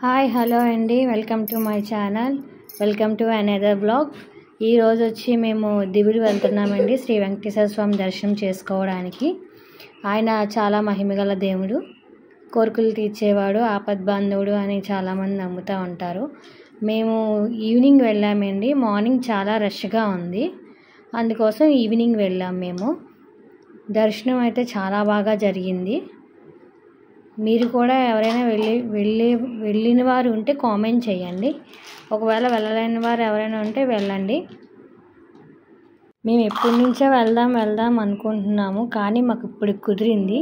Hi hello అండి, welcome to my channel. Welcome to another blog. ఈరోజు వచ్చి మేము దివిడి వెళ్తున్నామండి శ్రీ వెంకటేశ్వర స్వామి దర్శనం చేసుకోవడానికి. ఆయన చాలా మహిమగల దేవుడు, కోరికలు తీర్చేవాడు, ఆపద్బాంధవుడు అని చాలామంది నమ్ముతూ ఉంటారు. మేము ఈవినింగ్ వెళ్ళామండి. మార్నింగ్ చాలా రష్గా ఉంది, అందుకోసం ఈవినింగ్ వెళ్ళాం మేము. దర్శనం అయితే చాలా బాగా జరిగింది. మీరు కూడా ఎవరైనా వెళ్ళిన వారు ఉంటే కామెంట్ చేయండి. ఒకవేళ వెళ్ళలేని వారు ఎవరైనా ఉంటే వెళ్ళండి. మేము ఎప్పటి నుంచో వెళ్దాం అనుకుంటున్నాము, కానీ మాకు ఇప్పుడు కుదిరింది.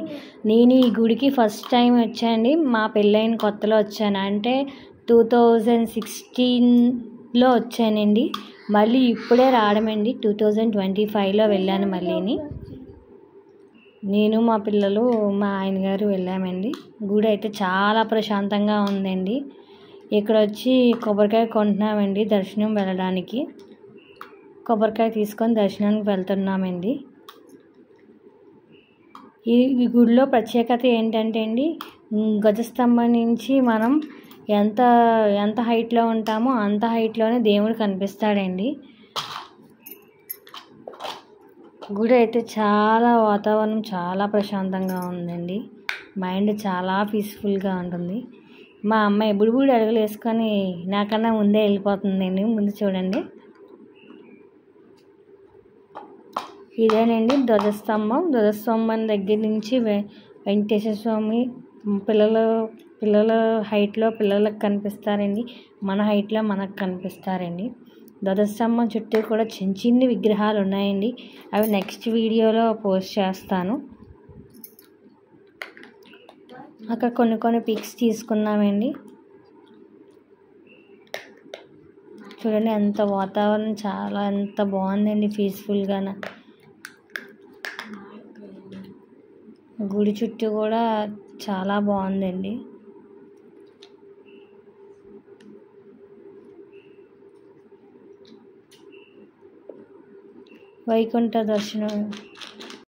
నేను ఈ గుడికి ఫస్ట్ టైం వచ్చానండి. మా పెళ్ళైన కొత్తలో వచ్చాను, అంటే 2016లో వచ్చానండి. మళ్ళీ ఇప్పుడే రావడమండి, 2025లో వెళ్ళాను మళ్ళీని. నేను మా పిల్లలు మా ఆయన గారు వెళ్ళామండి. గుడి అయితే చాలా ప్రశాంతంగా ఉందండి. ఇక్కడ వచ్చి కొబ్బరికాయ కొంటున్నామండి దర్శనం వెళ్ళడానికి. కొబ్బరికాయ తీసుకొని దర్శనానికి వెళ్తున్నామండి. ఈ గుడిలో ప్రత్యేకత ఏంటంటే అండి, ధ్వజస్తంభం నుంచి మనం ఎంత హైట్లో ఉంటామో అంత హైట్లోనే దేవుడు కనిపిస్తాడండి. గుడి అయితే వాతావరణం చాలా ప్రశాంతంగా ఉందండి. మైండ్ చాలా పీస్ఫుల్గా ఉంటుంది. మా అమ్మాయి బుడిబుడి అడుగులు వేసుకొని నాకన్నా ముందే వెళ్ళిపోతుందండి. ముందు చూడండి, ఇదేనండి ధ్వజస్తంభం దగ్గర నుంచి వెంకటేశ్వర స్వామి పిల్లల హైట్లో పిల్లలకు కనిపిస్తారండి. మన హైట్లో మనకు కనిపిస్తారండి. ధ్వజస్తంభం చుట్టూ కూడా చిన్న విగ్రహాలు ఉన్నాయండి. అవి నెక్స్ట్ వీడియోలో పోస్ట్ చేస్తాను. అక్కడ కొన్ని పిక్స్ తీసుకున్నామండి. చూడండి, వాతావరణం ఎంత బాగుందండి, పీస్ఫుల్గా. గుడి చుట్టూ కూడా చాలా బాగుందండి. వైకుంఠ దర్శనం